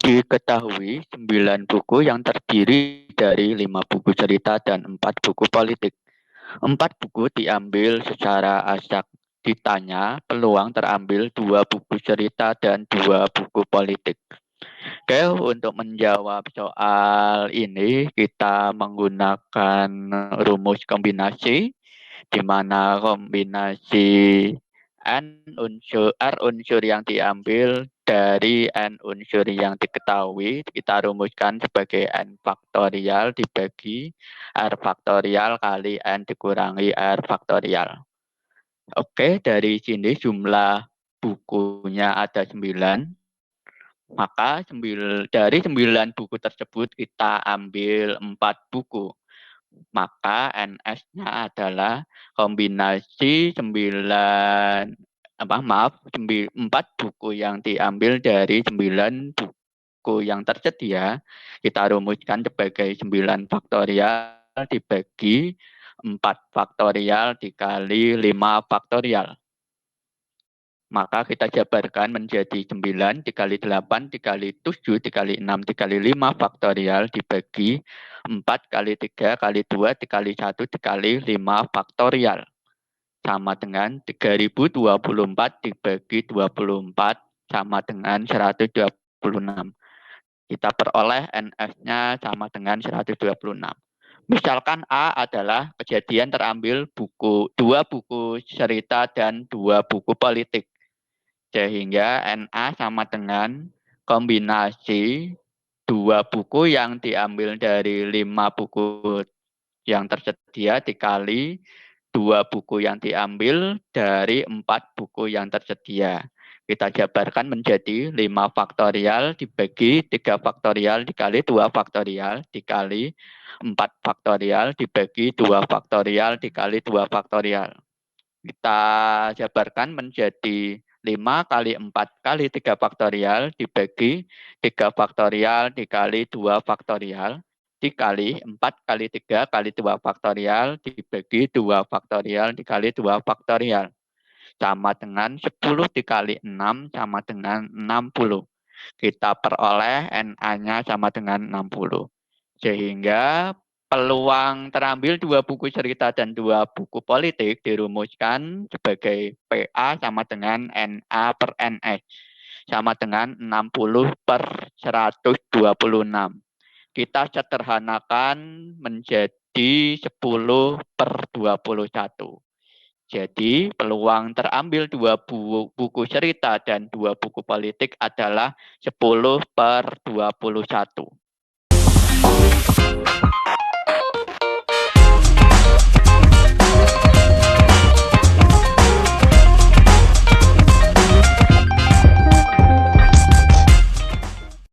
Diketahui 9 buku yang terdiri dari 5 buku cerita dan 4 buku politik. 4 buku diambil secara acak. Ditanya, peluang terambil 2 buku cerita dan 2 buku politik. Oke, untuk menjawab soal ini kita menggunakan rumus kombinasi, di mana kombinasi R unsur yang diambil dari N unsur yang diketahui, kita rumuskan sebagai N faktorial dibagi R faktorial kali N dikurangi R faktorial. Oke, dari sini jumlah bukunya ada 9. Maka dari 9 buku tersebut kita ambil 4 buku. Maka NS-nya adalah kombinasi 4 buku yang diambil dari 9 buku yang tersedia. Kita rumuskan sebagai 9 faktorial dibagi 4 faktorial dikali 5 faktorial. Maka kita jabarkan menjadi 9 dikali 8 dikali 7 dikali 6 dikali 5 faktorial dibagi 4 kali 3 kali 2 dikali 1 dikali 5 faktorial. Sama dengan 3024 dibagi 24 sama dengan 126. Kita peroleh NS-nya sama dengan 126. Misalkan A adalah kejadian terambil 2 buku cerita dan 2 buku politik. Sehingga NA sama dengan kombinasi 2 buku yang diambil dari 5 buku yang tersedia dikali 2 buku yang diambil dari 4 buku yang tersedia. Kita jabarkan menjadi 5 faktorial dibagi 3 faktorial dikali 2 faktorial dikali 4 faktorial dibagi 2 faktorial dikali 2 faktorial. Kita jabarkan menjadi 5 kali 4 kali 3 faktorial dibagi 3 faktorial dikali 2 faktorial dikali 4 kali 3 kali 2 faktorial dibagi 2 faktorial dikali 2 faktorial. Sama dengan 10 dikali 6 sama dengan 60. Kita peroleh NA-nya sama dengan 60. Sehingga peluang terambil 2 buku cerita dan 2 buku politik dirumuskan sebagai PA sama dengan NA per NS. Sama dengan 60 per 126. Kita sederhanakan menjadi 10 per 21. Jadi peluang terambil 2 buku cerita dan 2 buku politik adalah 10 per 21.